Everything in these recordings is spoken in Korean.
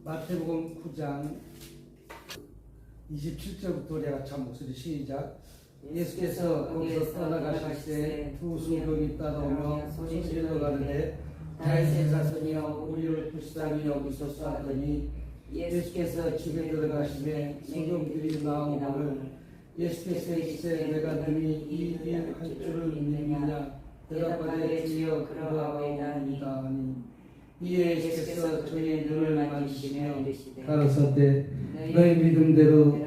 마태복음 9장 27절부터 우리 같이 한 목소리 시작. 예수께서 거기서 떠나가실 때 두 소경이 따라오며 소리질러 가는데 다윗의 자손이여 우리를 불쌍히 여기소서 하더니 예수께서 집에 들어가시매 소경들이 나오거늘 예수께서 이르시되 내가 능히 이 일 할 줄을 믿느냐 대답하되 주여 그러하옵나이다 하니 이에 예수께서 저희의 눈을 만지시며 가라사대 너희 믿음대로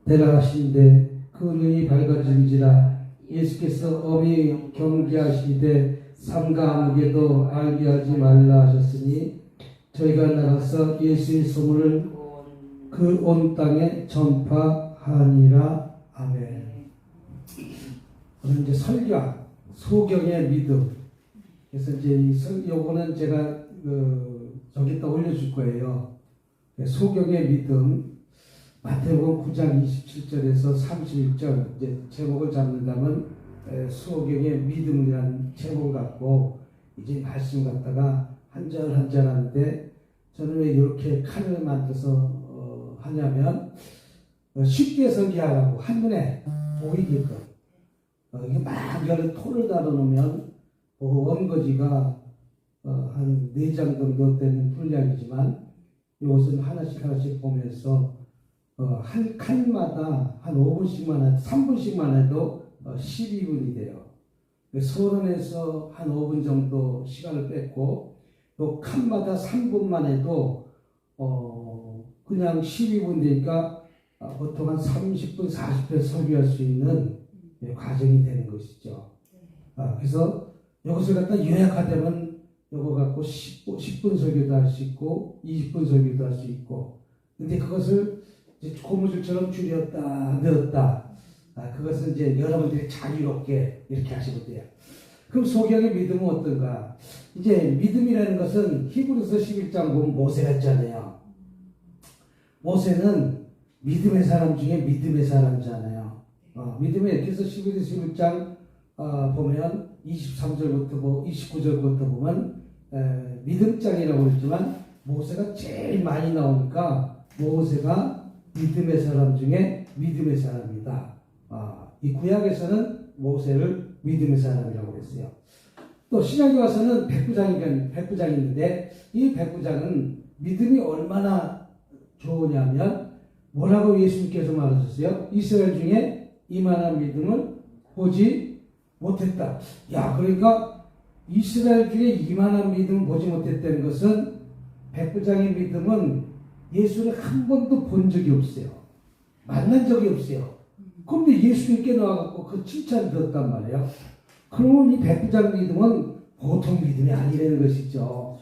되라 하시는데 그 눈이 밝아진지라. 예수께서 엄히 경계하시되 삼가 아무개도 알게 하지 말라 하셨으니 저희가 나가서 예수의 소문을 그 온 땅에 전파하니라. 아멘. 오늘 이제 설교 소경의 믿음. 그래서 이제 요거는 제가 저기다 올려줄 거예요. 소경의 믿음. 마태복음 9장 27절에서 31절 이제 제목을 잡는다면 소경의 믿음이라는 제목을 갖고 이제 말씀 갖다가 한 절 한 절 하는데 저는 왜 이렇게 칼을 만들어서 하냐면 쉽게 설교하라고 한눈에 보이게끔 이게 막 여러 토를 달아놓으면 원거지가 한 4장 정도 되는 분량이지만 이것은 하나씩 보면서 한 칸마다 한 5분씩만 3분씩만 해도 12분이 돼요. 서론에서 한 5분 정도 시간을 뺐고 또 칸마다 3분만 해도 그냥 12분 되니까 보통 한 30분 40분 설교할 수 있는 과정이 되는 것이죠. 그래서 이것을 갖다 요약하자면 이거 갖고 10분 설교도 할 수 있고 20분 설교도 할 수 있고 근데 그것을 이제 고무줄처럼 줄였다 늘었다 그것은 이제 여러분들이 자유롭게 이렇게 하시면 돼요. 그럼 소경의 믿음은 어떤가? 이제 믿음이라는 것은 히브리서 11장 보면 모세가 있잖아요. 모세는 믿음의 사람 중에 믿음의 사람이잖아요. 믿음의 그래서 히브리서 11장 보면 23절부터 29절부터 보면 믿음장이라고 했지만 모세가 제일 많이 나오니까 모세가 믿음의 사람 중에 믿음의 사람이다. 이 구약에서는 모세를 믿음의 사람이라고 했어요. 또 신약에 와서는 백부장이 있는데 이 백부장은 믿음이 얼마나 좋으냐면 뭐라고 예수님께서 말하셨어요? 이스라엘 중에 이만한 믿음을 보지 못했다. 그러니까 이스라엘 중에 이만한 믿음을 보지 못했다는 것은 백부장의 믿음은 예수를 한 번도 본 적이 없어요. 만난 적이 없어요. 그런데 예수님께 나와갖고 그 칭찬을 들었단 말이에요. 그러면 이 백부장 믿음은 보통 믿음이 아니라는 것이죠.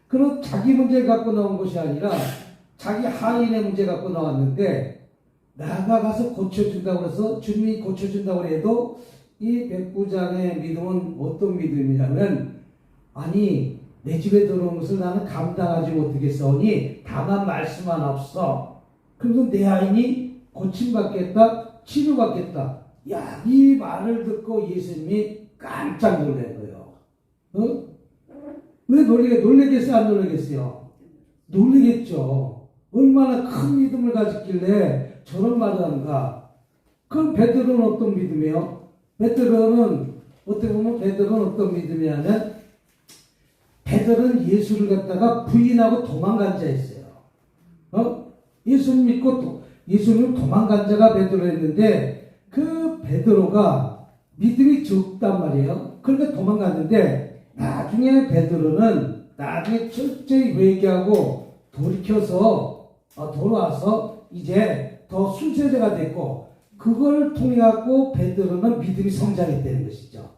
그럼 자기 문제 갖고 나온 것이 아니라 자기 하인의 문제 갖고 나왔는데 나가서 고쳐준다고 해서 주님이 고쳐준다고 해도 이 백부장의 믿음은 어떤 믿음이냐면 아니 내 집에 들어온 것을 나는 감당하지 못하겠사오니 다만 말씀만 없어. 그래서 내 아인이 고침받겠다, 치료받겠다. 이 말을 듣고 예수님이 깜짝 놀란 거예요. 왜 놀라겠어요? 안 놀라겠어요? 놀라겠죠. 얼마나 큰 믿음을 가졌길래 저런 말을 하는가? 그럼 베드로는 어떤 믿음이에요? 베드로는 어떻게 보면 베드로는 어떤 믿음이냐면 베드로는 예수를 갖다가 부인하고 도망간 자였어요. 예수를 믿고 예수는 도망간 자가 베드로였는데 그 베드로가 믿음이 적단 말이에요. 그러니까 도망갔는데 나중에 베드로는 철저히 회개하고 돌이켜서 돌아와서 이제 더 순세자가 됐고 그걸 통해 갖고 베드로는 믿음이 성장했다는 것이죠.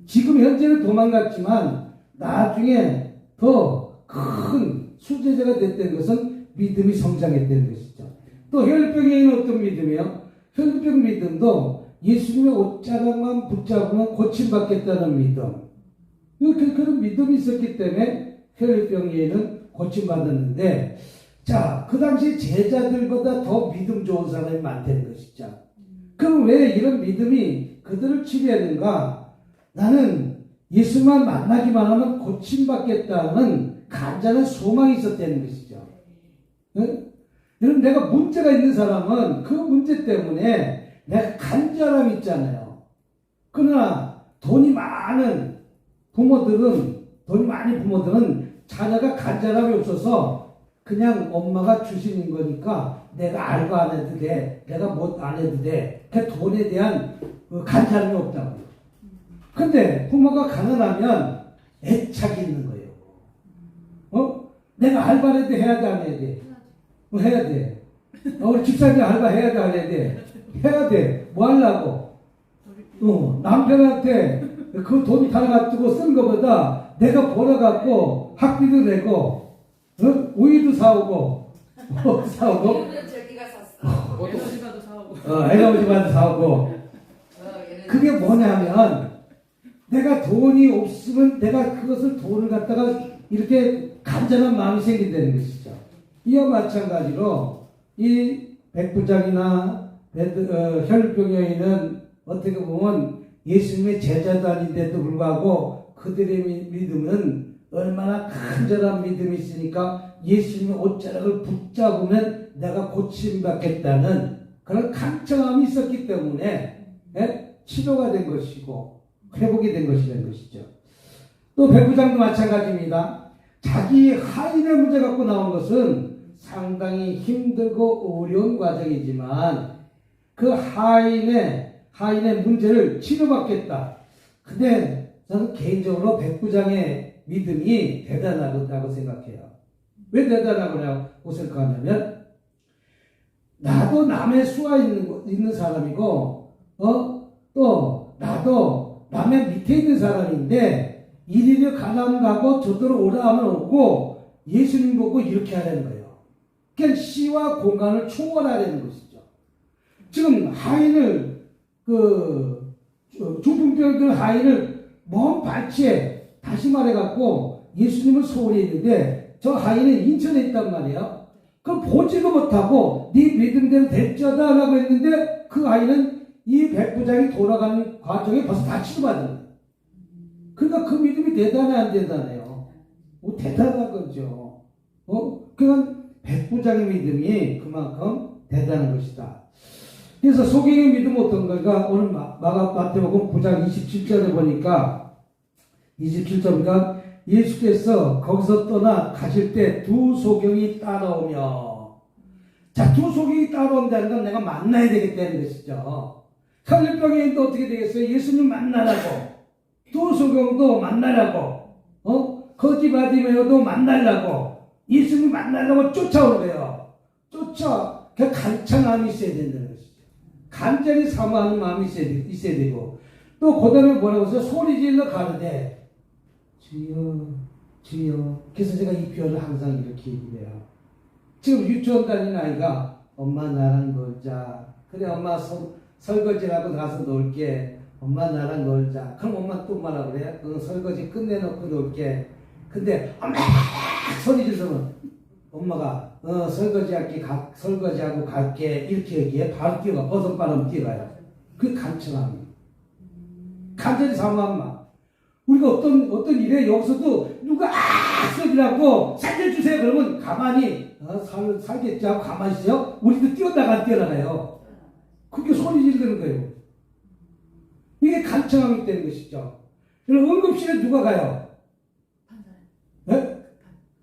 지금 현재는 도망갔지만 나중에 더 큰 순세자가 됐다는 것은 믿음이 성장했다는 것이죠. 또 혈병에는 어떤 믿음이에요? 혈병 믿음도 예수님의 옷자락만 붙잡으면 고침받겠다는 믿음. 그런 믿음이 있었기 때문에 혈병에는 고침받았는데 그 당시 제자들보다 더 믿음 좋은 사람이 많다는 것이죠. 그럼 왜 이런 믿음이 그들을 치료했는가? 나는 예수만 만나기만 하면 고침받겠다는 간절한 소망이 있었다는 것이죠. 응? 여러분, 내가 문제가 있는 사람은 그 문제 때문에 내가 간절함이 있잖아요. 그러나 돈이 많은 부모들은 자녀가 간절함이 없어서 그냥 엄마가 주시는 거니까 내가 알바 안 해도 돼. 내가 못 안 해도 돼. 그 돈에 대한 간절함이 없다고. 근데 부모가 가난하면 애착이 있는 거예요. 내가 알바를 해도 해야 돼, 안 해야 돼? 해야 돼. 우리 집사님 알바 해야 돼, 안 해야 돼? 해야 돼. 뭐 하려고? 남편한테 그 돈이 달아가지고 쓴 것보다 내가 벌어갖고 학비도 내고, 우유도 사오고, 뭐 사오고, 저기가 샀어. 에너지바도 사오고. 에너지바도 사오고. 그게 뭐냐면, 내가 돈이 없으면 내가 그것을 돈을 갖다가 이렇게 간절한 마음이 생긴다는 것이죠. 이와 마찬가지로 이 백부장이나 혈병 여인은 어떻게 보면 예수님의 제자도 아닌데도 불구하고 그들의 믿음은 얼마나 간절한 믿음이 있으니까 예수님의 옷자락을 붙잡으면 내가 고침받겠다는 그런 간절함이 있었기 때문에 치료가 된 것이고 회복이 된 것이라는 것이죠. 또 백부장도 마찬가지입니다. 자기 하인의 문제 갖고 나온 것은 상당히 힘들고 어려운 과정이지만 그 하인의 문제를 치료받겠다. 근데 저는 개인적으로 백부장의 믿음이 대단하다고 생각해요. 왜 대단하다고 생각하냐면 나도 남의 수가 있는 사람이고 또 나도 남의 밑에 있는 사람인데 이리로 가라면 가고 저더러 오라 하면 오고 예수님 보고 이렇게 하라는 거예요. 그러니까 시와 공간을 초월하라는 것이죠. 지금 하인을 중풍병들 하인을 먼 발치에 다시 말해갖고 예수님을 소홀히 했는데 저 하인은 인천에 있단 말이에요. 그걸 보지도 못하고 네 믿음대로 될지어다 라고 했는데 그 하인은 이 백부장이 돌아가는 과정에 벌써 다 치료받은 거예요. 그러니까 그 믿음이 대단해 안 대단해요? 대단한 거죠. 그건 백부장의 믿음이 그만큼 대단한 것이다. 그래서 소경의 믿음은 어떤 거가 오늘 마태복음 9장 27절에 보니까 27절이니까 예수께서 거기서 떠나 가실 때 두 소경이 따라오며 자, 두 소경이 따라온다는 건 내가 만나야 되겠다는 것이죠. 혈류병인도 어떻게 되겠어요? 예수님 만나라고 두 소경도 만나라고 거지바디메오도 만나려고 예수님 만나려고 쫓아오는 거예요. 그 간청함이 있어야 된다는 것이죠. 간절히 사모하는 마음이 있어야 되고 또 그 다음에 뭐라고 해서 소리 질러 가르되 주여 주여. 그래서 제가 이 표현을 항상 이렇게 얘기해요. 지금 유치원 다니는 아이가 엄마 나랑 놀자. 그래 엄마 설거지라고 가서 놀게. 엄마 나랑 놀자. 그럼 엄마 또 뭐라 그래? 설거지 끝내놓고 놀게. 근데 엄마 소리 지르면 엄마가 설거지하고 갈게 이렇게 얘기해. 바로 뛰어가. 버선바람 뛰어가요. 그게 간청함이. 간절히 사모한 마음. 우리가 어떤 일에 여기서도 누가 소리라고 살려주세요 그러면 가만히 살겠지 하고 가만히 있어요. 우리도 뛰어나가요. 그게 소리 지르는 거예요. 이게 간청함이 있다는 것이죠. 응급실에 누가 가요? 네?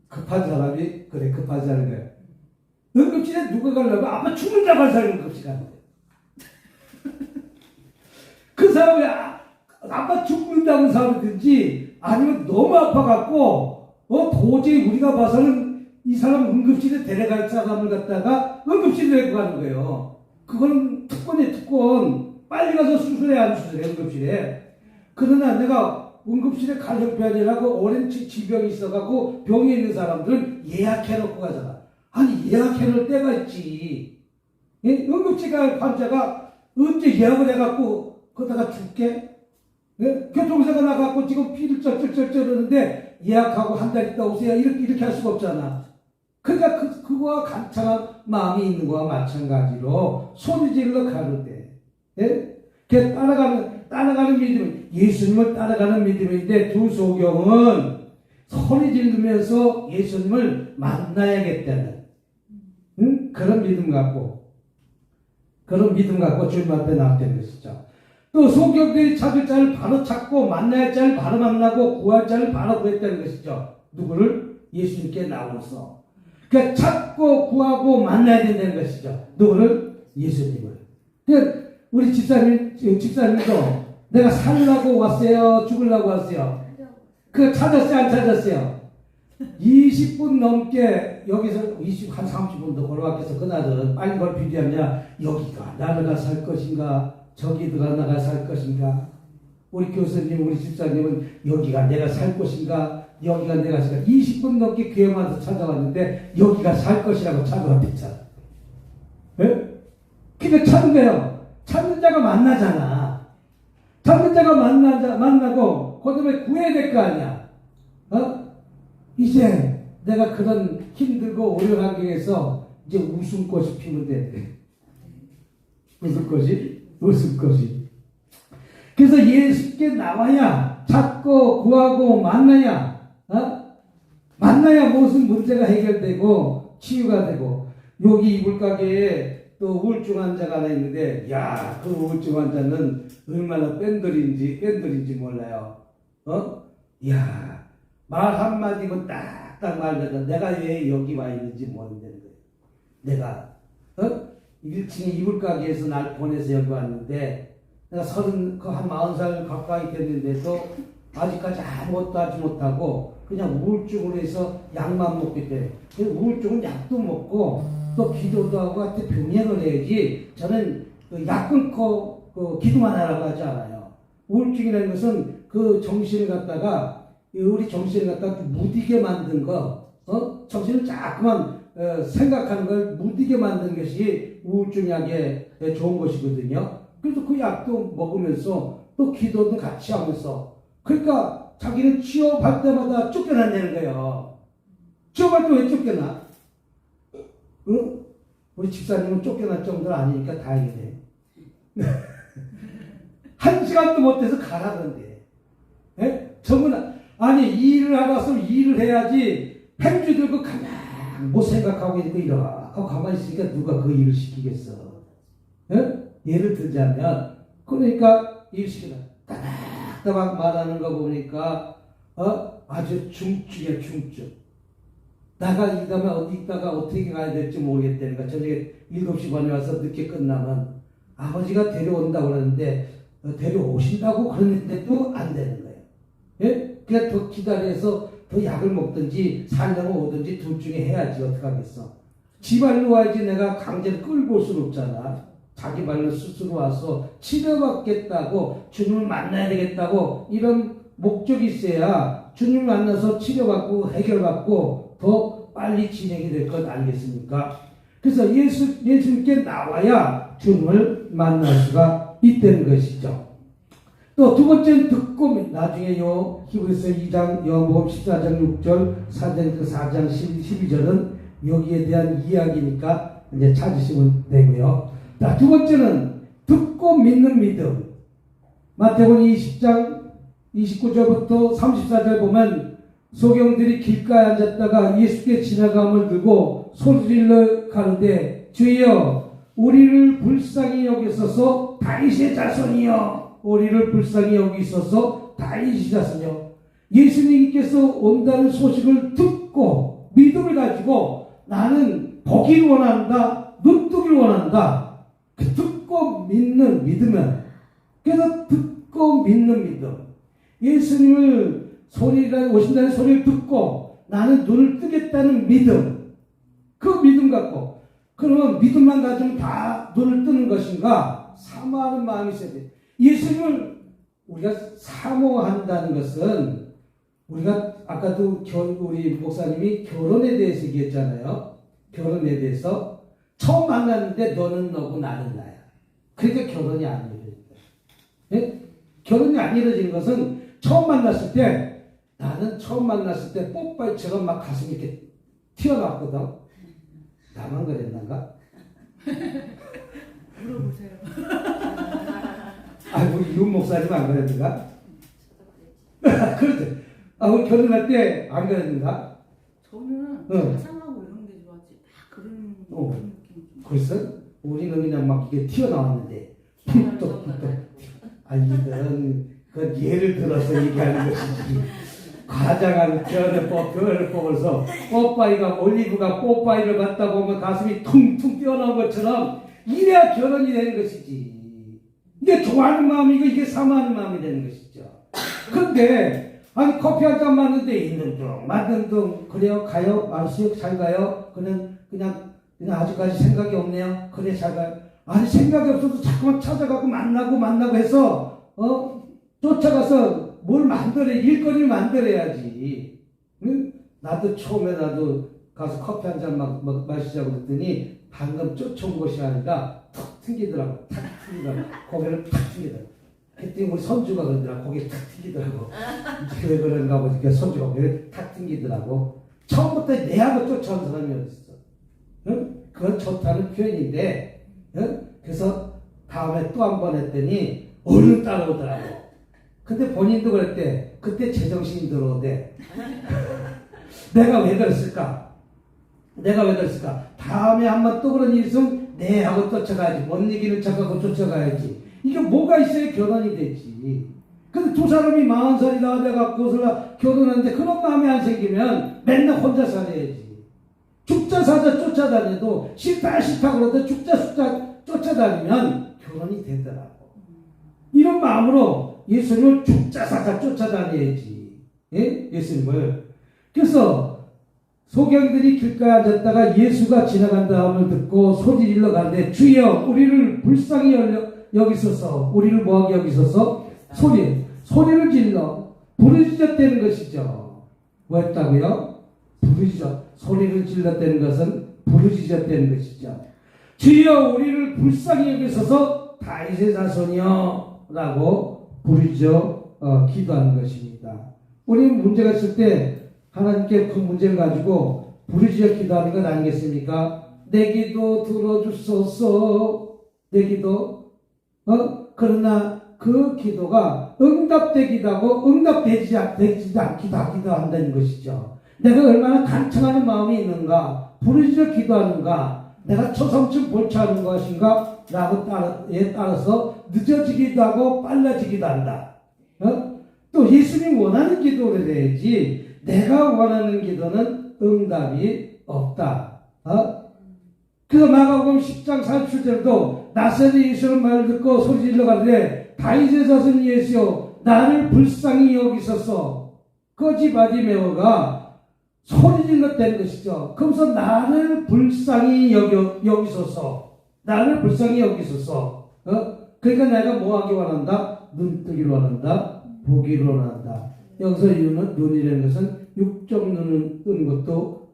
급한 사람이 그래 급한 사람이에요. 응급실에 누가 가려면 아마 죽는다고 할 사람이 응급실 가는 거예요. 그 사람이 아마 죽는다는 사람이든지 아니면 너무 아파갖고 도저히 우리가 봐서는 이 사람 응급실에 데려갈 사람을 갖다가 응급실에 데리고 가는 거예요. 그거는 특권이에요. 특권. 빨리 가서 수술해 안 수술해 응급실에. 그러나 내가 응급실에 갈 형편이라고 오랜 지병이 있어갖고 병에 있는 사람들은 예약해놓고 가잖아. 아니 예약해놓을 때가 있지. 응급실 갈 환자가 언제 예약을 해갖고 거기다가 죽게? 교통사가 나갖고 지금 피를 쩔쩔쩔 흐르는데 예약하고 한 달 있다 오세요. 이렇게 할 수가 없잖아. 그러니까 그거와 간절한 마음이 있는 거와 마찬가지로 소리 질러 가르되. 그 따라가는 믿음, 예수님을 따라가는 믿음인데 두 소경은 소리 지르면서 예수님을 만나야겠다는 그런 믿음 갖고 주님 앞에 나왔다는 것이죠. 또 소경들이 찾을 자를 바로 찾고 만나야 할 자를 바로 만나고 구할 자를 바로 구했다는 것이죠. 누구를? 예수님께 나오면서. 그러니까 찾고 구하고 만나야 된다는 것이죠. 누구를? 예수님을. 그러니까 우리 집사님도 내가 살려고 왔어요? 죽으려고 왔어요? 그 찾았어요? 안 찾았어요? 20분 넘게 여기서 한 30분 더 걸어왔겠어. 그날은 빨리 걸 비교하냐? 여기가 나가 살 것인가? 저기가 나가 살 것인가? 우리 교수님, 우리 집사님은 여기가 내가 살 것인가? 여기가 내가 살 것인가? 20분 넘게 교회마다 찾아왔는데 여기가 살 것이라고 찾아왔댔잖아. 예? 그러니까 찾은 거예요. 찾는 자가 만나잖아. 찾는 자가 만나고 그 다음에 구해야 될 거 아니야. 이제 내가 그런 힘들고 어려운 환경에서 이제 웃음꽃이 피면 돼. 웃음꽃이. 그래서 예수께 나와야 찾고 구하고 만나야 무슨 문제가 해결되고 치유가 되고. 여기 이불 가게에 또 우울증 환자가 하나 있는데, 그 우울증 환자는 얼마나 뺀들인지 몰라요. 말 한마디면 딱딱 말하면 내가 왜 여기 와 있는지 모른다는 거예요. 내가 1층에 이불 가게에서 날 보내서 여기 왔는데, 내가 한 40살 가까이 됐는데도 아직까지 아무것도 하지 못하고 그냥 우울증으로 해서 약만 먹기 때문에. 우울증은 약도 먹고 또 기도도 하고 하여튼 병행을 해야지. 저는 약 끊고 기도만 하라고 하지 않아요. 우울증이라는 것은 그 정신을 갖다가 우리 정신을 갖다가 무디게 만든 거, 정신을 자꾸만 생각하는 걸 무디게 만든 것이 우울증 약에 좋은 것이거든요. 그래서 그 약도 먹으면서 또 기도도 같이 하면서, 그러니까 자기는 취업할 때마다 쫓겨난다는 거예요. 취업할 때 왜 쫓겨나? 우리 집사님은 쫓겨날 정도는 아니니까 다행이네. 1시간도 못해서 가라던데. 아니, 일을 알아서 일을 해야지, 펜주 들고 가만 못 생각하고 있고 이렇게 가만히 있으니까 누가 그 일을 시키겠어. 예를 들자면, 그러니까 일 시키다 따박따박 말하는 거 보니까 아주 중증이야, 중증. 나가 이 다음에 어디 있다가 어떻게 가야 될지 모르겠다니까. 저녁에 7시 반에 와서 늦게 끝나면 아버지가 데려온다고 그러는데 데려오신다고 그러는데도 안 되는 거예요. 예? 그냥 더 기다려서 더 약을 먹든지 살려면 오든지 둘 중에 해야지. 어떡하겠어. 지 발로 와야지. 내가 강제로 끌고 올 수는 없잖아. 자기 발로 스스로 와서 치료받겠다고, 주님을 만나야 되겠다고 이런 목적이 있어야 주님을 만나서 치료받고 해결받고 더 빨리 진행이 될 것 아니겠습니까? 그래서 예수님께 나와야 주님을 만날 수가 있다는 것이죠. 또 두 번째는 듣고, 나중에 히브리서 2장, 요한복음 14장 6절, 4장 12절은 여기에 대한 이야기니까 이제 찾으시면 되고요. 자, 두 번째는 듣고 믿는 믿음. 마태복음 20장 29절부터 34절 보면 소경들이 길가에 앉았다가 예수께 지나감을 들고 소리질러 가는데, 주여 우리를 불쌍히 여기소서 다윗의 자손이여, 우리를 불쌍히 여기소서 다윗의 자손이여. 예수님께서 온다는 소식을 듣고 믿음을 가지고 나는 보기를 원한다, 눈뜨기를 원한다. 듣고 믿는 믿음은, 그래서 듣고 믿는 믿음. 예수님을 오신다는 소리를 듣고 나는 눈을 뜨겠다는 믿음. 그 믿음 갖고, 그러면 믿음만 가지면 다 눈을 뜨는 것인가? 사모하는 마음이 있어야 돼. 예수님을 우리가 사모한다는 것은, 우리가 아까도 우리 목사님이 결혼에 대해서 얘기했잖아요. 결혼에 대해서. 처음 만났는데 너는 너고 나는 나야. 그러니까 결혼이 안 이루어진다. 예? 결혼이 안 이루어지는 것은 처음 만났을 때, 나는 처음 만났을 때 뽀빠이처럼 막 가슴이 이렇게 튀어나왔거든. 나만 그랬는가? 물어보세요. 우리 윤 목사님 안 그랬는가? 그렇지. 우리 결혼할 때 안 그랬는가? 저는 응. 자상하고 이런 게 좋았지. 딱 그런 느낌. 글쎄? 우리는 그냥 막 이게 튀어나왔는데 툭툭툭툭. 아니 이건 그 예를 들어서 얘기하는 것이지. 과장한 결혼법을 보면서 올리브가 뽀빠이를 갖다 보면 가슴이 퉁퉁 뛰어나온 것처럼 이래야 결혼이 되는 것이지. 이게 좋아하는 마음이고 이게 사모하는 마음이 되는 것이죠. 근데 아니 커피 한 잔 맞는데 있는 둥 맞는 둥 그래요 가요 알았어요 잘 가요 그냥 아직까지 생각이 없네요. 그래 잘 가요. 아니 생각이 없어도 자꾸만 찾아가고 만나고 해서 쫓아가서 뭘 만들어 일거리를 만들어야지. 응? 나도 처음에 가서 커피 한 잔 마시자고 그랬더니 방금 쫓아온 것이 아니라 툭 튕기더라고. 탁 튕기더라고. 고개를 탁 튕기더라고. 그때 우리 선주가 그러더라고. 고개 탁 튕기더라고. 왜 그런가 보니까 선주가 고개를 탁 튕기더라고. 처음부터 내하고 쫓아온 사람이 어딨어. 응? 그건 좋다는 표현인데, 응? 그래서 다음에 또 한 번 했더니 얼른 따라오더라고. 근데 본인도 그랬대. 그때 제정신이 들어오대. 내가 왜 그랬을까? 다음에 한번 또 그런 일이 있으면 네 하고 쫓아가야지. 못 이기는 척하고 쫓아가야지. 이게 뭐가 있어야 결혼이 되지. 근데 두 사람이 40살이 돼갖고 결혼하는데 그런 마음이 안 생기면 맨날 혼자 살아야지. 죽자 사자 쫓아다녀도 싫다 그러다 죽자 쫓아다니면 결혼이 되더라고. 이런 마음으로 예수님을 죽자 사자 쫓아다녀야지. 예? 예수님을. 그래서 소경들이 길가에 앉았다가 예수가 지나간 다음을 듣고 소리 질러 가는데 주여 우리를 불쌍히 여기소서. 우리를 뭐하게 여기소서? 소리를 질러 부르짖었다는 것이죠. 뭐 했다고요? 소리를 질렀다는 것은 부르짖었다는 것이죠. 주여 우리를 불쌍히 여기소서 다윗의 자손이여 라고 부르짖어 기도하는 것입니다. 우리는 문제가 있을 때 하나님께 그 문제를 가지고 부르짖어 기도하는 것 아니겠습니까? 내 기도 들어주소서. 내 기도 그러나 그 기도가 응답되기도 하고 응답되지 않기도 하기도 한다는 것이죠. 내가 얼마나 간청하는 마음이 있는가, 부르짖어 기도하는가, 내가 초성층 볼처하는 것인가 라고에 따라서 늦어지기도 하고 빨라지기도 한다. 또 예수님이 원하는 기도를 해야지 내가 원하는 기도는 응답이 없다. 그래서 마가복음 10장 47절도 나사렛 예수는 말을 듣고 소리질러 가는데 다윗의 자손 예수여 나를 불쌍히 여기소서. 거지 바디메오가 소리질렀다는 것이죠. 그러면서 나를 불쌍히 여기소서. 그러니까 내가 뭐하기 원한다? 눈뜨기를 원한다. 보기를 원한다. 여기서 눈이라는 것은 육적 눈을 뜬 것도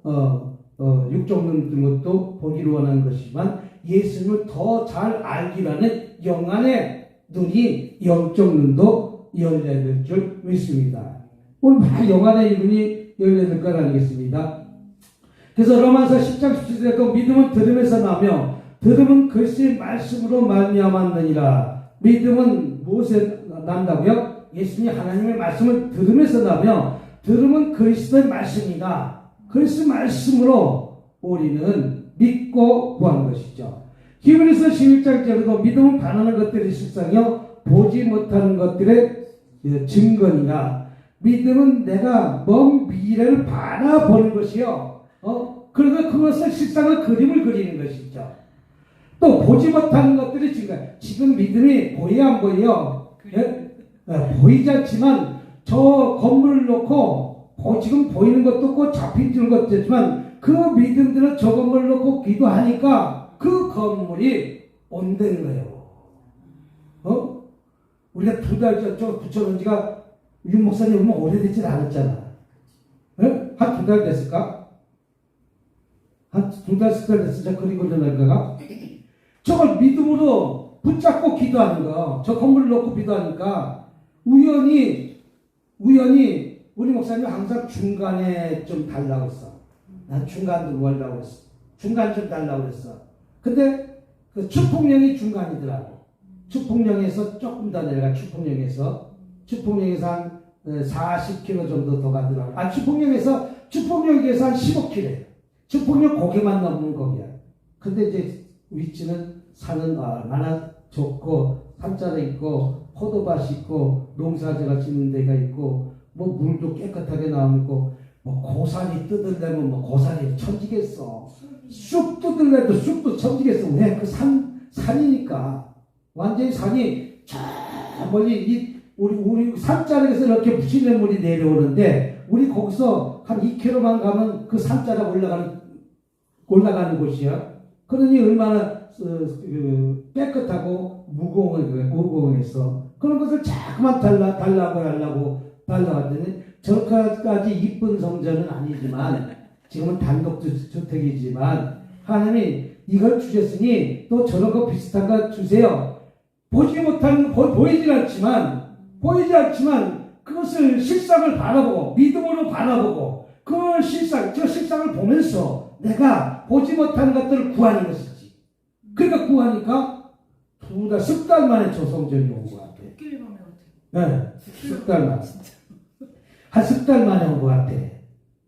육적 눈을 뜬 것도 보기를 원하는 것이지만 예수님을 더 잘 알기라는 영안의 눈이 영적 눈도 열려야 될 줄 믿습니다. 오늘 막 영안의 눈이 열려야 될 것 아니겠습니다. 그래서 로마서 10장 17절에 믿음은 들음에서 나며 들음은 그리스도의 말씀으로 말미암았느니라. 믿음은 무엇에 난다고요? 예수님이 하나님의 말씀을 들으면서 나며 들으면 그리스도의 말씀이다. 그리스도의 말씀으로 우리는 믿고 구하는 것이죠. 히브리서 11장째로도 믿음은 바라는 것들의 실상이요 보지 못하는 것들의 증거니라. 믿음은 내가 먼 미래를 바라보는 것이요. 그러고 그것을 실상을 그림을 그리는 것이죠. 또 보지 못하는 것들이 증거. 지금 믿음이 보여 안 보여? 보이지 않지만 저 건물을 놓고 지금 보이는 것도 없고 잡히는 것도 있지만 그 믿음들은 저 건물을 놓고 기도하니까 그 건물이 온다는 거예요. 우리가 2달 전 붙여놓은 지가 윤 목사님 얼마 오래되지 않았잖아. 한 2달 됐을까? 한 2달 됐을까? 그리고 전날까가 저걸 믿음으로 붙잡고 기도하는 거. 저 건물을 놓고 기도하니까 우연히 우리 목사님이 항상 중간에 좀 달라고 했어. 난 중간도 뭐하려고 했어. 중간 좀 달라고 했어. 근데 그 추풍령이 중간이더라고. 추풍령에서 조금 더 내려가. 추풍령에서 한 40km 정도 더 가더라고요. 주폭역에서 한 15km예요. 주폭역 고개만 넘는 거기야. 근데 이제 위치는 산은 얼마나 좋고, 산자리 있고, 포도밭이 있고, 농사지가 짓는 데가 있고, 뭐 물도 깨끗하게 나오고, 뭐 고사리 뜯으려면 뭐 고사리 천지겠어. 쑥 뜯으려도 쑥도 천지겠어. 왜? 그 산이니까. 완전히 산이 저 멀리 우리 산자락에서 이렇게 무시는 물이 내려오는데, 우리 거기서 한 2km만 가면 그 산자락 올라가는 곳이야. 그러니 얼마나 깨끗하고 무공해서 그런 것을 자꾸만 달라고 달라왔더니, 저까지 이쁜 성전은 아니지만, 지금은 단독주택이지만, 하나님이 이걸 주셨으니 또 저런 거 비슷한 거 주세요. 보이질 않지만 그것을 실상을 바라보고 믿음으로 바라보고 저 실상을 보면서 내가 보지 못하는 것들을 구하는 것이지. 그러니까 구하니까 둘 다 석 달 만에 조성전이 온 것 같아. 네, 석 달 만에. 한 석 달 만에 온 것 같아.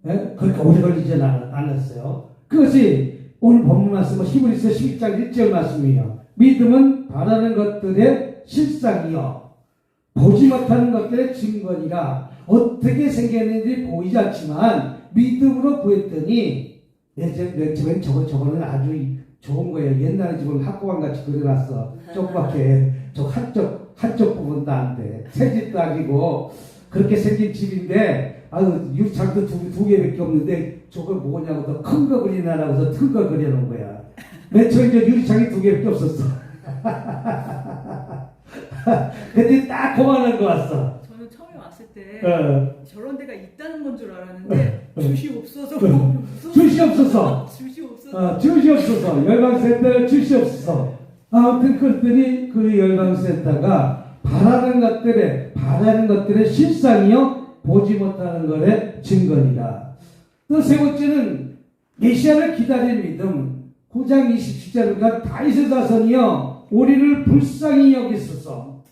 네? 그렇게 오래 걸리진 않았어요. 그것이 오늘 본문 말씀은 히브리서 11장 1절 말씀이에요. 믿음은 바라는 것들의 실상이요, 보지 못하는 것들의 증거니라. 어떻게 생겼는지 보이지 않지만 믿음으로 구했더니, 저거는 아주 좋은 거예요. 옛날에 지금 학고관 같이 그려놨어. 조그맣게 한쪽 부분도 안 돼. 새 집도 아니고 그렇게 생긴 집인데, 유리창도 두 개밖에 없는데 저걸 뭐냐고 더 큰 거 그리나라고 해서 큰 거 그려놓은 거야. 맨 처음에 유리창이 두 개밖에 없었어. 근데 딱 그만한 거 왔어. 저는 처음에 왔을 때 저런 데가 있다는 건 줄 알았는데 슛이 없어서 슛이 없어서 슛이 없어서 열방센터에 슛이 없어서 아무튼 그랬더니 그 열방센터가 바라는 것들의 실상이요, 보지 못하는 것의 증거니라. 또 세 번째는 메시아를 기다리는 믿음. 9장 27절과 다윗의 자손이여 우리를 불쌍히 여기소서.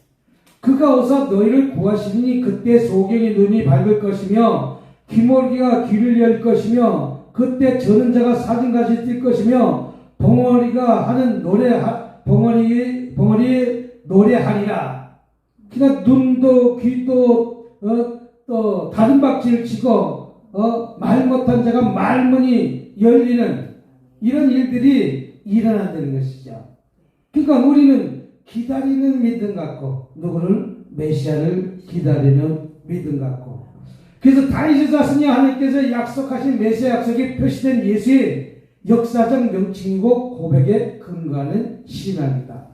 그가 오사 너희를 구하시니 그때 소경의 눈이 밝을 것이며 귀머귀가 귀를 열 것이며 그때 저는 자가 사진같이 뛸 것이며 벙어리 노래하리라. 그러니까 눈도 귀도 또 다른 박질을 치고 말 못한 자가 말문이 열리는 이런 일들이 일어난다는 것이죠. 그러니까 우리는 기다리는 믿음 갖고, 누구를? 메시아를 기다리는 믿음 갖고. 그래서 다윗의 자손이 하나님께서 약속하신 메시아 약속이 표시된 예수의 역사적 명칭이고 고백에 근거하는 신앙이다.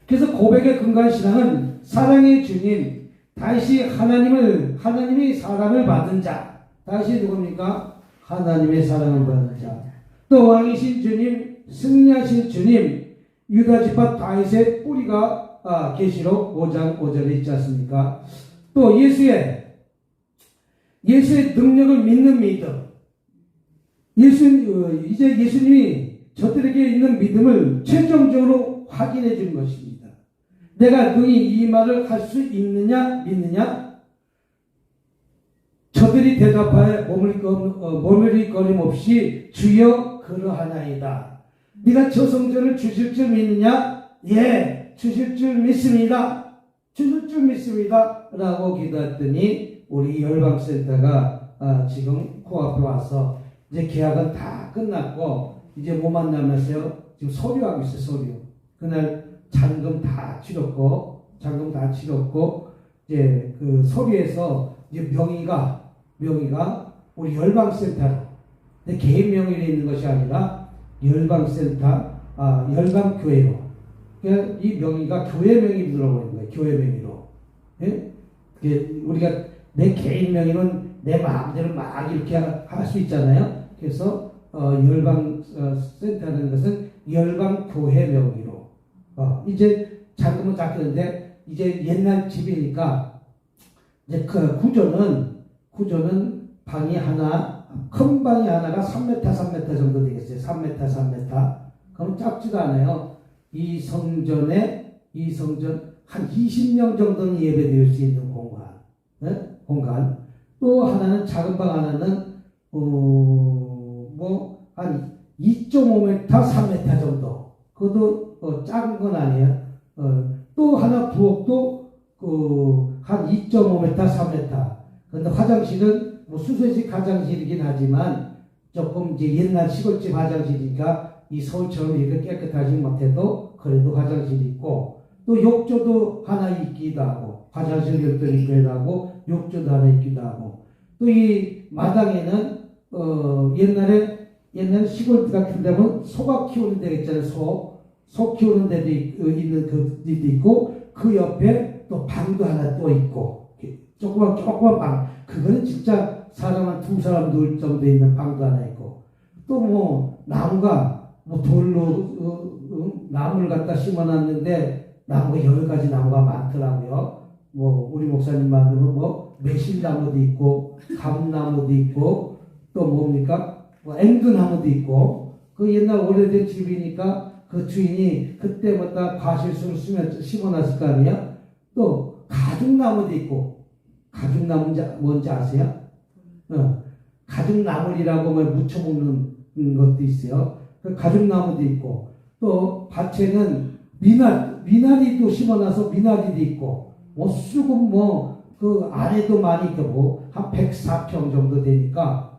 그래서 고백에 근거한 신앙은 사랑의 주님, 하나님이 사랑을 받은 자. 다윗이 누굽니까? 하나님의 사랑을 받은 자. 또 왕이신 주님, 승리하신 주님, 유다 지파 다윗의 뿌리가 계시록 5장 5절에 있지 않습니까? 또 예수의 능력을 믿는 믿음. 이제 예수님이 저들에게 있는 믿음을 최종적으로 확인해 준 것입니다. 내가 능히 이 말을 할 수 있느냐 믿느냐? 저들이 대답하여 머무리거림 없이 주여 그러하나이다. 네가 저 성전을 주실 줄 믿느냐? 예, 주실 줄 믿습니다. 주실 줄 믿습니다. 라고 기도했더니 우리 열방센터가 지금 코앞에 와서 이제 계약은 다 끝났고 이제 뭐 만나면서요? 지금 서류하고 있어요. 서류. 그날 잔금 다 치렀고 이제 그 서류에서 이제 명의가 우리 열방센터로, 내 개인 명의로 있는 것이 아니라 열방센터, 열방교회로. 그러니까 이 명의가 교회 명의로 들어가 있는 거예요. 교회 명의로. 예? 우리가 내 개인 명의는 내 마음대로 막 이렇게 할 수 있잖아요. 그래서 열방센터라는 것은 열방교회 명의로. 이제 잔금은 잡혔는데 이제 옛날 집이니까 이제 그 구조는 방이 하나, 큰 방이 하나가 3m 정도 되겠어요. 3m. 그럼 작지도 않아요. 이 성전 한 20명 정도는 예배드릴 수 있는 공간. 네? 공간. 또 하나는 작은 방 하나는 한 2.5m, 3m 정도. 그것도 작은 건 아니에요. 또 하나 부엌도 한 2.5m, 3m. 근데 화장실은 뭐 수세식 화장실이긴 하지만 조금 이제 옛날 시골집 화장실이니까 이 서울처럼 이렇게 깨끗하지 못해도 그래도 화장실이 있고, 또 욕조도 하나 있기도 하고, 화장실 별도 있기도 하고, 욕조도 하나 있기도 하고, 또 이 마당에는 옛날 시골 같은 데는 소가 키우는 데가 있잖아요. 소 키우는 데도 있는 그 데도 있고, 그 옆에 또 방도 하나 또 있고, 조그만 방. 그거는 진짜 사람 한 2사람 누울 정도 있는 방도 하나 있고, 또 뭐 나무가 뭐 돌로 나무를 갖다 심어놨는데 나무가 여러 가지 나무가 많더라고요. 뭐 우리 목사님 만들면 뭐 매실나무도 있고, 감나무도 있고, 또 뭡니까? 뭐 앵두나무도 있고. 그 옛날 오래된 집이니까 그 주인이 그때마다 과실수를 심어놨을 거 아니에요? 또 가죽나무도 있고. 가죽나무 뭔지 아세요? 가죽나물이라고 묻혀먹는 것도 있어요. 그 가죽나무도 있고, 또 밭에는 미나리도 심어놔서 미나리도 있고, 뭐 수금 그 안에도 많이 있고, 한 104평 정도 되니까,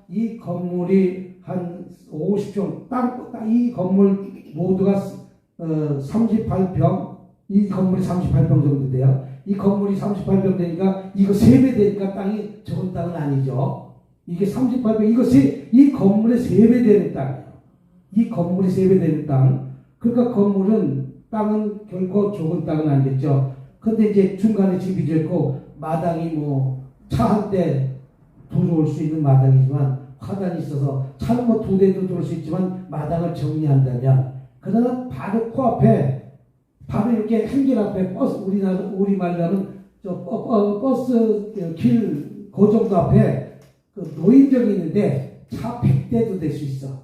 이 건물이 한 50평, 이 건물 모두가 38평, 이 건물이 38평 정도 돼요. 이 건물이 38평 되니까 이거 3배 되니까 땅이 적은 땅은 아니죠. 이게 38평, 이 건물의 3배 되는 땅이에요. 이 건물이 3배 되는 땅. 그러니까 땅은 결코 적은 땅은 아니겠죠. 근데 이제 중간에 집이 있고, 마당이 차 한 대 들어올 수 있는 마당이지만, 화단이 있어서 차는 2대도 들어올 수 있지만, 마당을 정리한다면, 그러나 바로 코앞에 바로 이렇게 한길 앞에 우리 말로는 버스 길 그 정도 앞에 그 노인정이 있는데 차 100대도 될 수 있어.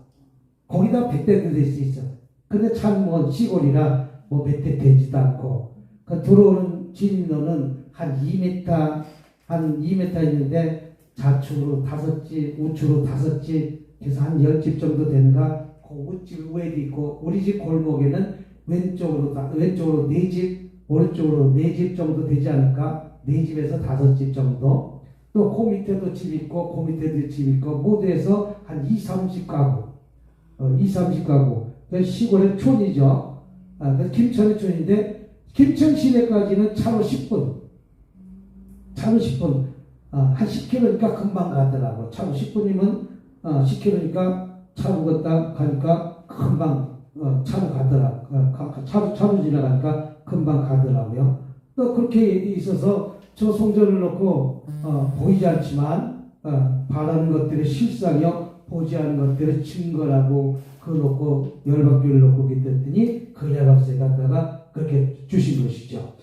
거기다 100대도 될 수 있어. 근데 참 시골이라 몇 대 되지도 않고, 그 들어오는 진입로는 한 2m 있는데 좌측으로 5집, 우측으로 5집, 그래서 한 10집 정도 되는가. 그 우측 위에도 있고, 우리 집 골목에는 왼쪽으로 4집, 오른쪽으로 4집 정도 되지 않을까? 4집에서 5집 정도. 또 그 밑에도 집 있고, 그 밑에도 집 있고, 모두 해서 한 30가구. 30가구. 시골의 촌이죠. 그래서 김천의 촌인데, 김천 시내까지는 차로 10분. 한 10km니까 금방 가더라고. 차로 10분이면 10km니까 차로 걷다 가니까 금방 차로 가더라고. 차로 지나가니까 금방 가더라고요. 또 그렇게 있어서 저 송전을 놓고 보이지 않지만 바라는 것들의 실상이요, 보지 않은 것들의 증거라고 그 놓고 열받기를 놓고 기댔더니 그 열받세 갖다가 그렇게 주신 것이죠.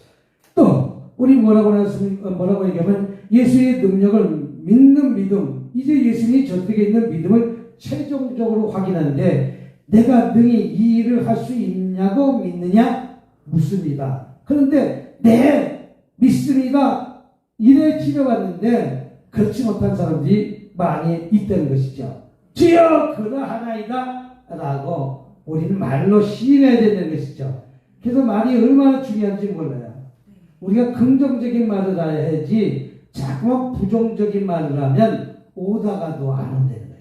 또 우리 뭐라고 얘기하면 예수의 능력을 믿는 믿음, 이제 예수님이 저쪽에 있는 믿음을 최종적으로 확인하는데, 내가 능히 이 일을 할 수 있냐고 믿느냐 묻습니다. 그런데 내 믿습니다. 이래 지려왔는데 그렇지 못한 사람들이 많이 있다는 것이죠. 주여 그러하나이다 라고 우리는 말로 시인해야 되는 것이죠. 그래서 말이 얼마나 중요한지 몰라요. 우리가 긍정적인 말을 해야지 자꾸만 부정적인 말을 하면 오다가도 안 온다는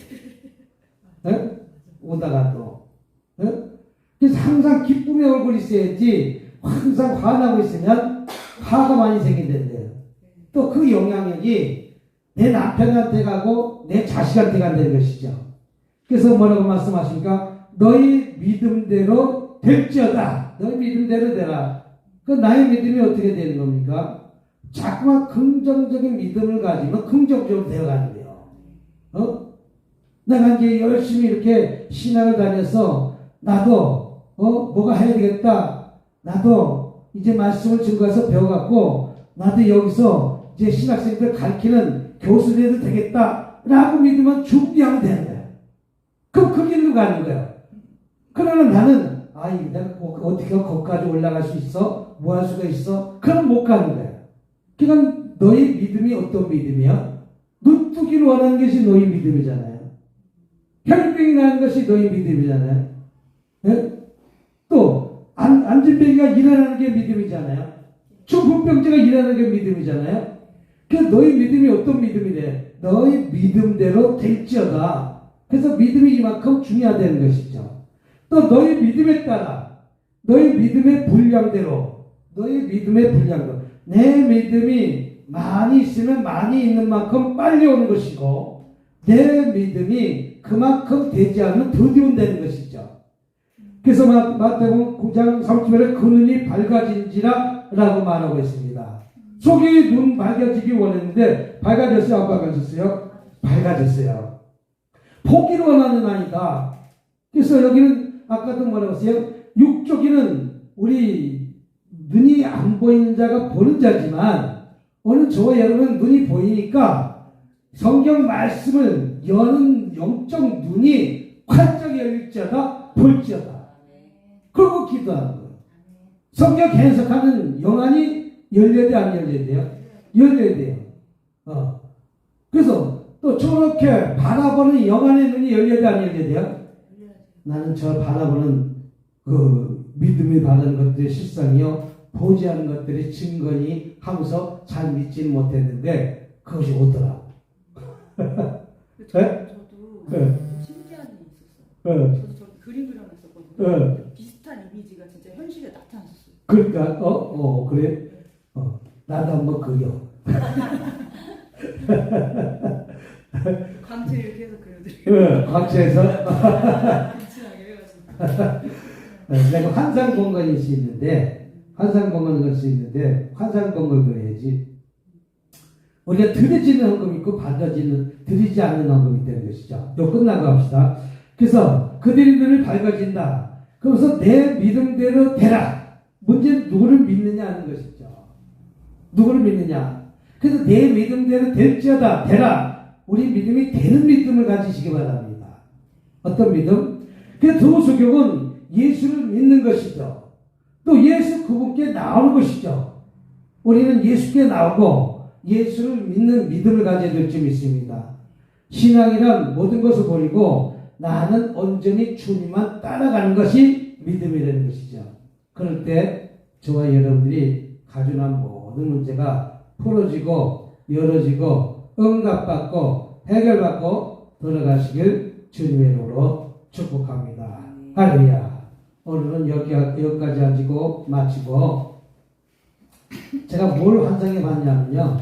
거예요. 오다가도. 그래서 항상 기쁨의 얼굴이 있어야지, 항상 화나고 있으면 화가 많이 생긴다는데요. 또 그 영향력이 내 남편한테 가고 내 자식한테 간다는 것이죠. 그래서 뭐라고 말씀하십니까? 너희 믿음대로 될지어다. 너희 믿음대로 되라. 그 나의 믿음이 어떻게 되는 겁니까? 자꾸만 긍정적인 믿음을 가지면 긍정적으로 되어가는 거예요. 내가 이제 열심히 이렇게 신학을 다녀서 나도 뭐가 해야 되겠다. 나도 이제 말씀을 증거해서 배워갖고 나도 여기서 이제 신학생들 가르치는 교수 돼도 되겠다 라고 믿으면 준비하면 되는 거예요. 그럼 그 길로 가는 거예요. 그러나 나는 내가 어떻게 거기까지 올라갈 수 있어? 뭐 할 수가 있어? 그럼 못 가는 거예요. 그러니까 너희 믿음이 어떤 믿음이야? 눈뜨기를 원하는 것이 너희 믿음이잖아요. 혈병이 나는 것이 너희 믿음이잖아요. 예? 또 안진병이가 일어나는 게 믿음이잖아요. 중풍병자가 일어나는 게 믿음이잖아요. 그 너희 믿음이 어떤 믿음이래? 너희 믿음대로 될지어다. 그래서 믿음이 이만큼 중요하다는 것이죠. 또 너희 믿음에 따라 너희 믿음의 분량대로 내 믿음이 많이 있으면 많이 있는 만큼 빨리 오는 것이고 내 믿음이 그만큼 되지 않으면 더디 온다는 것이죠. 그래서 마태복음 9장 30절에 그 눈이 밝아진지라 라고 말하고 있습니다. 속이 눈 밝아지기 원했는데 밝아졌어요? 안 밝아졌어요? 밝아졌어요. 포기를 원하는 아이다. 그래서 여기는 아까도 뭐라고 했어요? 육적이는 우리 눈이 안 보이는 자가 보는 자지만 오늘 저와 여러분 눈이 보이니까 성경 말씀을 여는 영적 눈이 활짝 열릴지어다 볼지어다. 그러고 기도하는 거예요. 성경 해석하는 영안이 열려야 돼, 안 열려야 돼요? 열려야 돼요. 그래서 또 저렇게 바라보는 영안의 눈이 열려야 돼, 안 열려야 돼요? 나는 저 바라보는 그 믿음이 바라는 것들이 실상이요, 보지 않는 것들이 증거니 하면서 잘 믿지는 못했는데 그것이 오더라. 저도 네. 신기한 일이 있었어요. 저도 저기 그림 그려놨었거든요. 비슷한 이미지가 진짜 현실에 나타났었어요. 그러니까 그래? 나도 한번 그려. 광채 이렇게 해서 그려드려요. 광채에서 비친하게 해가지고. 내가 환상공간일 수 있는데 환상공간을 그려야지. 우리가 들여지는 헌금이 있고 들이지 않는 헌금이 있다는 것이죠. 요 끝나고 합시다. 그래서 그들의 눈이 밝아진다. 그래서 내 믿음대로 되라. 문제는 누구를 믿느냐 하는 것이죠. 누구를 믿느냐. 그래서 내 믿음대로 될지어다. 되라. 우리 믿음이 되는 믿음을 가지시기 바랍니다. 어떤 믿음? 그 도수교는 예수를 믿는 것이죠. 또 예수 그분께 나오는 것이죠. 우리는 예수께 나오고 예수를 믿는 믿음을 가져야 될 줄 믿습니다. 신앙이란 모든 것을 버리고 나는 온전히 주님만 따라가는 것이 믿음이라는 것이죠. 그럴 때 저와 여러분들이 가져난 모든 문제가 풀어지고 열어지고 응답받고 해결받고 돌아가시길 주님의 이름으로 축복합니다. 할렐루야. 오늘은 여기까지 가지고 마치고 제가 뭘 환상해 봤냐면요.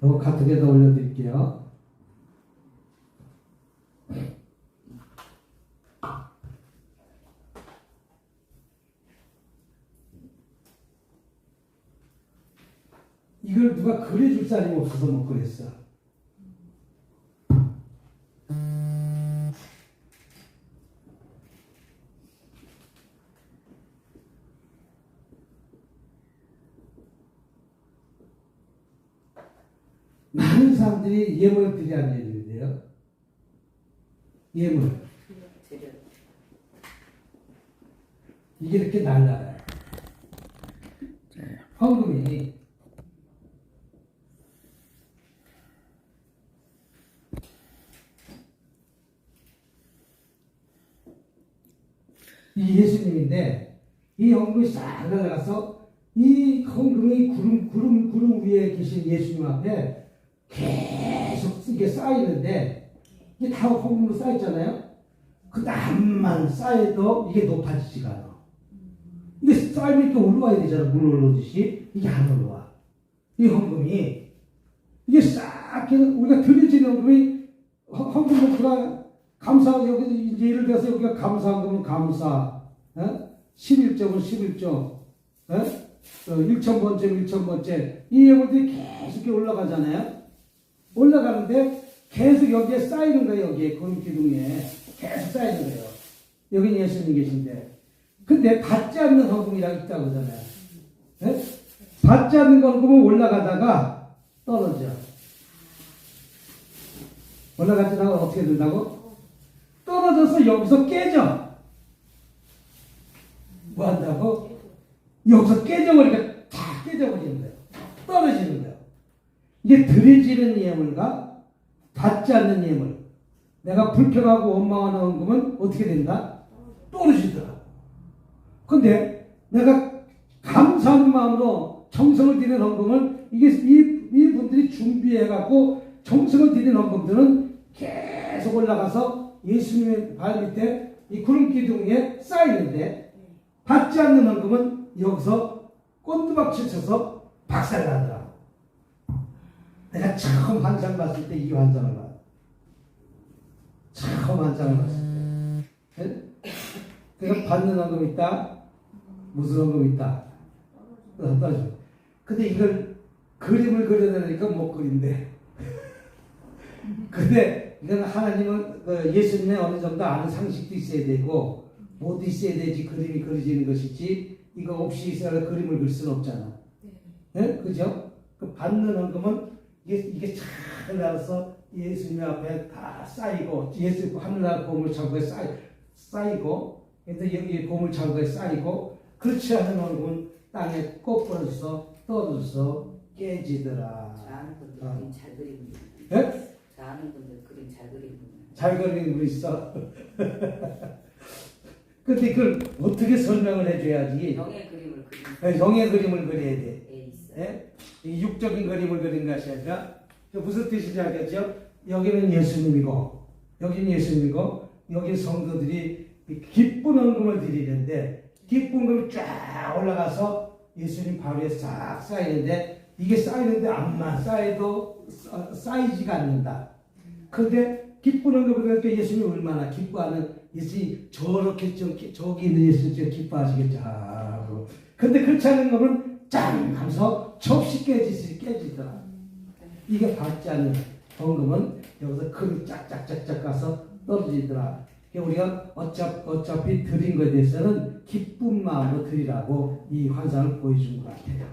이거 카톡에다 올려드릴게요. 이걸 누가 그려줄 사람이 없어서 못 그렸어. 많은 사람들이 예물을 드려야 되는데요. 예물. 이게 이렇게 날라가요. 헌금이 이 예수님인데 이 헌금이 싹 날아가서 이 헌금이 구름 위에 계신 예수님 앞에 계속 이게 쌓이는데 이게 다 헌금으로 쌓였잖아요. 그 다음만 쌓여도 이게 높아지지가 않아. 이게 쌓이면 이렇게 올라와야 되잖아. 물 올라오듯이. 이게 안 올라와. 이 헌금이 이게 싹 우리가 드려지는 헌금이 헌금 목표가 감사 여기 이제 예를 들어서 여기가 감사 헌금은 감사 11점은 11점 1,000번째 1,000번째 이 예물들이 계속 이렇게 올라가잖아요. 올라가는데 계속 여기에 쌓이는 거예요. 여기에 금기둥에 계속 쌓이는 거예요. 여기 예수님 계신데 근데 받지 않는 헌금이라고 있다고 하잖아요. 네? 받지 않는 헌금은 올라가다가 떨어져. 올라가다가 어떻게 된다고? 떨어져서 여기서 깨져. 뭐 한다고? 여기서 깨져버리니까 다 깨져버리는 이게 드려지는 예물과 받지 않는 예물. 내가 불평하고 원망하는 헌금은 어떻게 된다? 떨어지더라. 근데 내가 감사하는 마음으로 정성을 들이는 헌금은 이 분들이 준비해갖고 정성을 들이는 헌금들은 계속 올라가서 예수님의 발 밑에 이 구름 기둥 위에 쌓이는데 받지 않는 헌금은 여기서 꼰두박질 쳐서 박살나더라. 내가 처음 환상 봤을 때 이 환상을 봤어. 처음 환상을 봤을 때. 그러니까 받는 헌금 있다. 무슨 헌금 있다. 떨어져. 근데 이걸 그림을 그려내니까 못 그린대. 근데 이건 하나님은 예수님의 어느 정도 아는 상식도 있어야 되고 모두 있어야 되지 그림이 그려지는 것이지 이거 없이 있어야 그림을 그릴 수는 없잖아. 네? 그죠? 그 받는 헌금은 이게 잘 나와서 예수님 앞에 다 쌓이고 예수 하늘나라 보물 창고에 쌓이고 그래서 여기 보물 창고에 쌓이고 그렇지 않은 헌금은 땅에 꺾어져서 떨어져서 깨지더라. 아는 분들 그림 잘 그리는 분. 예? 아는 분들 그림 잘 그리는 분. 잘 그리는 분 있어. 근데 그걸 어떻게 설명을 해줘야지? 영의 그림을 그리는 영의 그림을 그려야 돼. 애 있어요. 예? 이 육적인 그림을 그린 것이 아니라 무슨 뜻인지 알겠죠? 여기는 예수님이고 여기는 예수님이고 여기 성도들이 기쁜 헌금을 드리는데 기쁜 헌금이 쫙 올라가서 예수님 발 위에 싹 쌓이는데 이게 쌓이는데 암만 쌓여도 쌓이지가 않는다. 그런데 기쁜 헌금을 그러니까 예수님이 얼마나 기뻐하는 예수님이 저렇게 저기 있는 예수님 기뻐하시겠죠. 근데 그렇지 않은 거는 짱 하면서 접시 깨지더라. 이게 받지 않는 헌금은 여기서 금이 짝짝짝짝 가서 떨어지더라. 우리가 어차피 드린 것에 대해서는 기쁜 마음으로 드리라고 이 환상을 보여준 것 같아요.